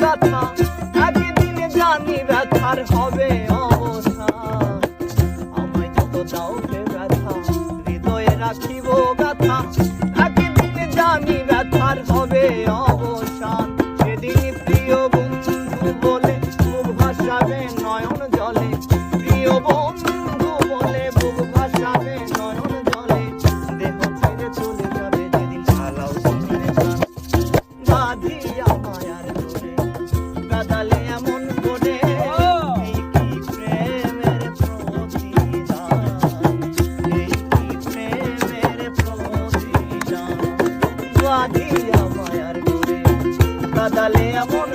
গাথা, একদিন জানি ব্যথার হবে অবসান। আমায় যত দাও হে ব্যথা, হৃদয়ে রাখিব গাথা, একদিন জানি ব্যথার হবে অবসান। সেদিন প্রিয় বন্ধু বলে বুক ভাসাবে নয়ন জলে, প্রিয় বন্ধু বলে বুক ভাসাবে নয়ন জলে। দেহ ছেড়ে চলে যাবে যেদিন পালাও তুমি প্রাণ, বাঁধিয়া মায়ার ডোরে কাঁদালে এমন করে। এই কি প্রেমের প্রতিদান, এই কি প্রেমের প্রতিদান, বাঁধিয়া মায়ার ডোরে কাঁদালে এমন